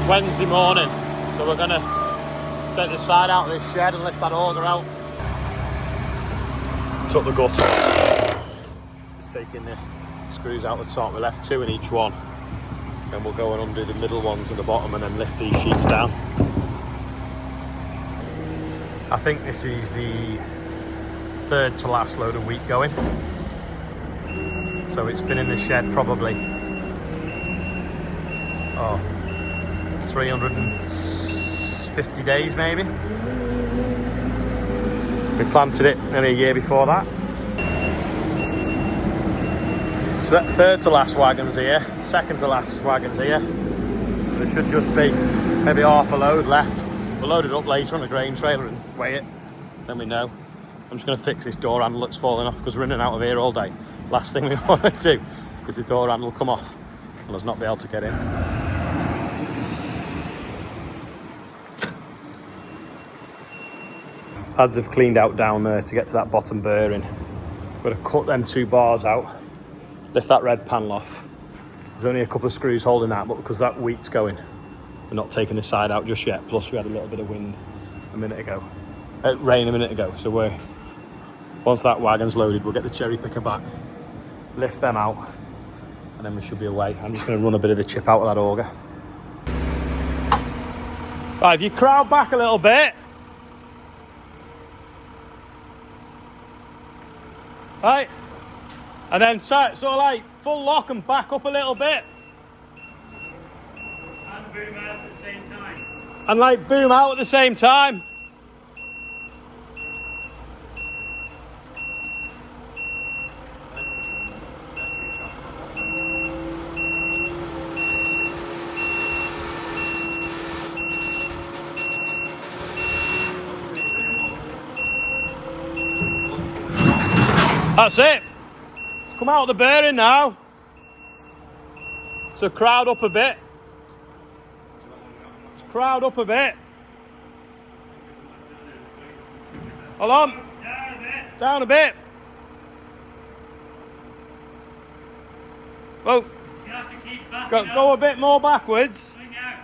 Wednesday morning, so we're gonna take the side out of this shed and lift that auger out. Took the gutter, just taking the screws out the top. We left 2 in each one, then we'll go and undo the middle ones at the bottom and then lift these sheets down. I think this is the 3rd to last load of wheat going, so it's been in the shed probably 350 days maybe. We planted it nearly a year before that. So that 3rd to last wagon's here, 2nd to last wagon's here. There should just be maybe half a load left. We'll load it up later on a grain trailer and weigh it, then we know. I'm just going to fix this door handle that's falling off because we're in and out of here all day. Last thing we want to do, because the door handle will come off and us not be able to get in. Lads have cleaned out down there to get to that bottom bearing. We're going to cut them 2 bars out, lift that red panel off. There's only a couple of screws holding that, but because that wheat's going, we're not taking this side out just yet. Plus we had a little bit of wind a minute ago, rain a minute ago. So once that wagon's loaded, we'll get the cherry picker back, lift them out, and then we should be away. I'm just going to run a bit of the chip out of that auger. Right, if you crowd back a little bit. Right, and then sort of like full lock and back up a little bit. And boom out at the same time. And like boom out at the same time. That's it. It's come out of the bearing now. So crowd up a bit. Crowd up a bit. Hold on. Down a bit. Down a bit. Whoa. You have to keep backing Go up. a bit more backwards. Swing out.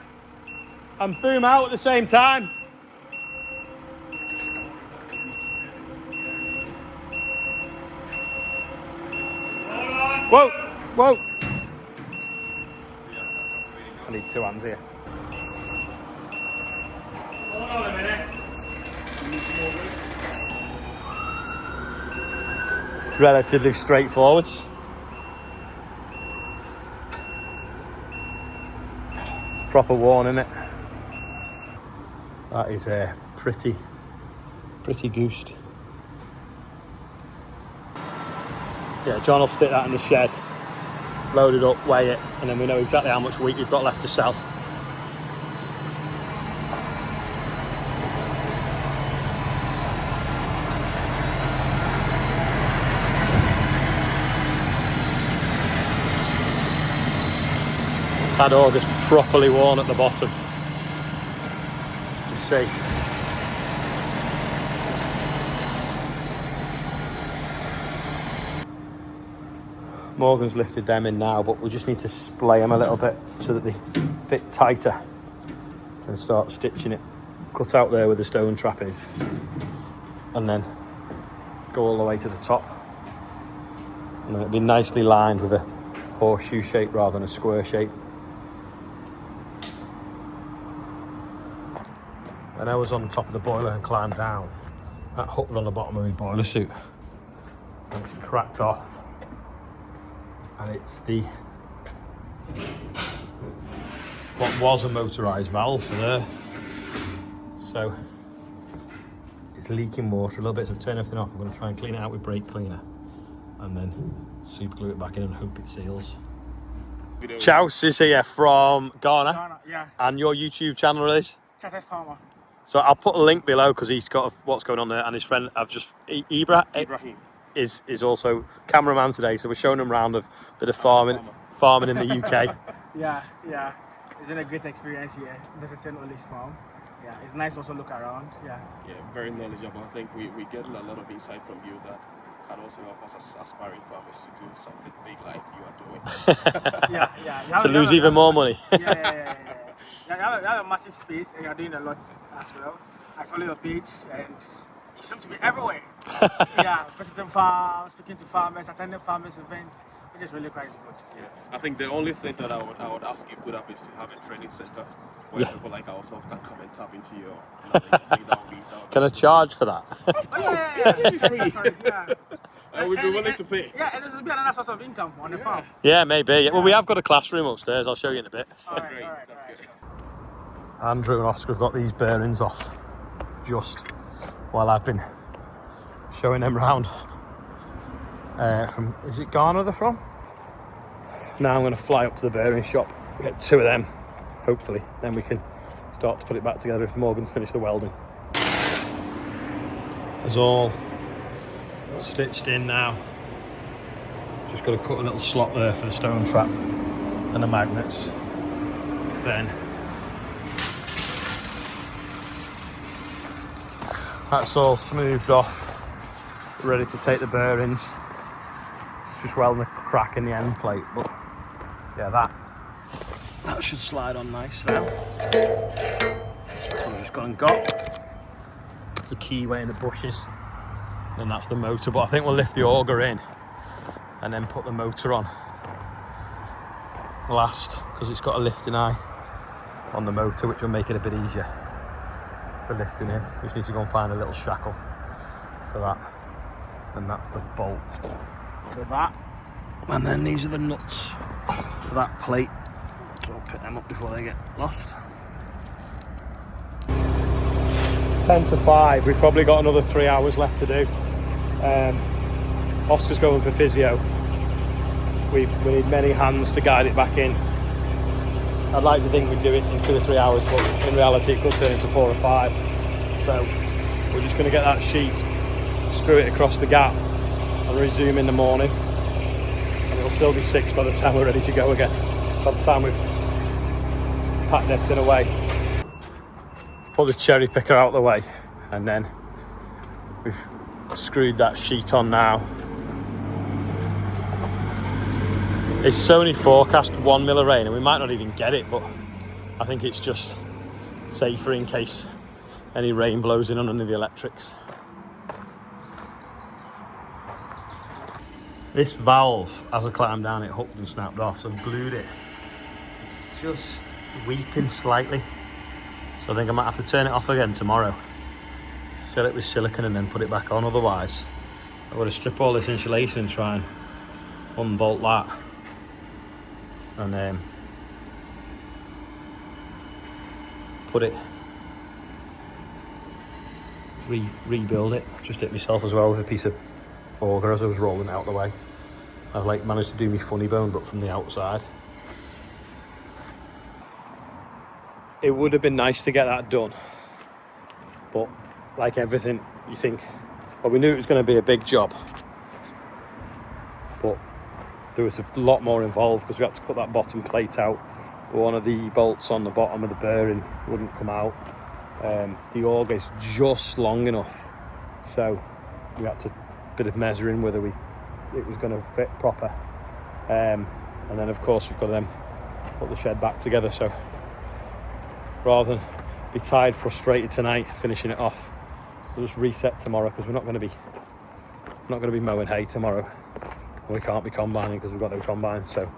And boom out at the same time. Hold on. Whoa. Whoa. I need 2 hands here. Hold on a minute. It's relatively straightforward. Proper worn, isn't it? That is a pretty goosed. Yeah, John will stick that in the shed, load it up, weigh it, and then we know exactly how much wheat we've got left to sell. That auger's properly worn at the bottom. You see. Morgan's lifted them in now, but we just need to splay them a little bit so that they fit tighter and start stitching it. Cut out there where the stone trap is, and then go all the way to the top. And then it'll be nicely lined with a horseshoe shape rather than a square shape. When I was on top of the boiler and climbed down, that hook was on the bottom of my boiler suit and it's cracked off. And it's what was a motorised valve for there. So it's leaking water a little bit, so I've turned everything off. I'm going to try and clean it out with brake cleaner and then super glue it back in and hope it seals. Chouse is here from Ghana, Yeah. And your YouTube channel is? Certas farmer. So I'll put a link below because he's got what's going on there, and his friend Ibrahim. is also cameraman today, so we're showing him around a bit of farming in the UK. Yeah. It's been a great experience here, visiting Olly's farm. Yeah, it's nice also look around. Yeah, very knowledgeable. I think we get a lot of insight from you that can also help us as aspiring farmers to do something big like you are doing. yeah. To lose even more money. Yeah. Yeah, you have a massive space and you're doing a lot as well. I follow your page and you seem to be everywhere. Yeah, visiting farms, speaking to farmers, attending farmers events, which is really quite good. Yeah. I think the only thing that I would ask you put up is to have a training center where people like ourselves can come and tap into your knowledge. I think that would be Can I charge for that? Of course, Yeah, be free. yeah. I would be willing to pay. Yeah, and it will be another source of income on the farm. Yeah, maybe. Yeah. Well, we have got a classroom upstairs. I'll show you in a bit. Great, that's good. Andrew and Oscar have got these bearings off just while I've been showing them round. From, is it Ghana they're from? Now I'm going to fly up to the bearing shop, get 2 of them, hopefully. Then we can start to put it back together if Morgan's finished the welding. It's all stitched in now. Just got to cut a little slot there for the stone trap and the magnets. Then that's all smoothed off, ready to take the bearings. Just welding a crack in the end plate, but yeah, that should slide on nice now. So I've just gone and got the keyway in the bushes, and that's the motor. But I think we'll lift the auger in and then put the motor on last, because it's got a lifting eye on the motor, which will make it a bit easier for lifting in. We just need to go and find a little shackle for that, and that's the bolt for that. And then these are the nuts for that plate, so I'll pick them up before they get lost. 10 to 5, we've probably got another 3 hours left to do. Oscar's going for physio. We need many hands to guide it back in. I'd like to think we'd do it in 2 or 3 hours, but in reality it could turn into 4 or 5. So we're just going to get that sheet, screw it across the gap and resume in the morning. And it'll still be 6 by the time we're ready to go again. By the time we've packed everything away. Put the cherry picker out of the way, and then we've screwed that sheet on now. It's only forecast 1 mil of rain, and we might not even get it, but I think it's just safer in case any rain blows in on any of the electrics. This valve, as I climbed down, it hooked and snapped off, so I've glued it. It's just weeping slightly. So I think I might have to turn it off again tomorrow. Fill it with silicone and then put it back on. Otherwise, I've got to strip all this insulation and try and unbolt that. And put it, rebuild it. Just hit myself as well with a piece of auger as I was rolling out the way. I've like managed to do me funny bone, but from the outside. It would have been nice to get that done, but like everything, you think, well, we knew it was going to be a big job, but there was a lot more involved because we had to cut that bottom plate out. One of the bolts on the bottom of the bearing wouldn't come out. The auger is just long enough, so we had to bit of measuring whether it was going to fit proper. And then of course we've got to then put the shed back together. So rather than be tired, frustrated tonight finishing it off, we'll just reset tomorrow, because we're not going to be mowing hay tomorrow, and we can't be combining because we've got no combine. So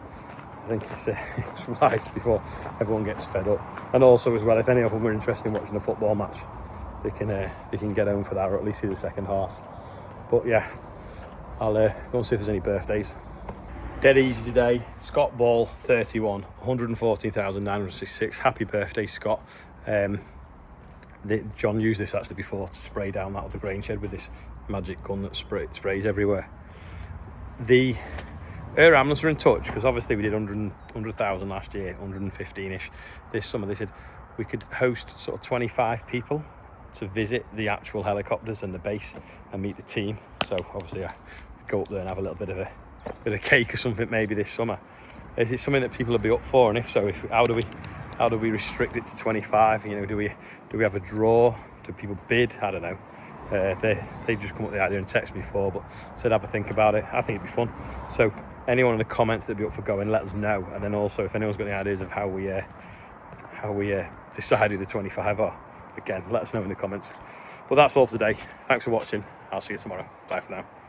I think it's wise before everyone gets fed up. And also as well, if any of them were interested in watching a football match, they can get home for that, or at least see the second half. But yeah, I'll go and see if there's any birthdays. Dead easy today. Scott Ball 31, 114,966. Happy birthday, Scott. John used this actually before to spray down that other grain shed with this magic gun that sprays everywhere. The air ambulance are in touch, because obviously we did 100,000 last year, 115-ish this summer. They said we could host sort of 25 people to visit the actual helicopters and the base and meet the team. So obviously I go up there and have a little bit of cake or something maybe this summer. Is it something that people would be up for? And if so, how do we restrict it to 25? You know, do we have a draw? Do people bid? I don't know. They just come up with the idea and text me before, but said have a think about it. I think it'd be fun. So anyone in the comments that'd be up for going, let us know. And then also if anyone's got any ideas of how how we decide who the 25 are. Again, let us know in the comments. But that's all for today. Thanks for watching. I'll see you tomorrow. Bye for now.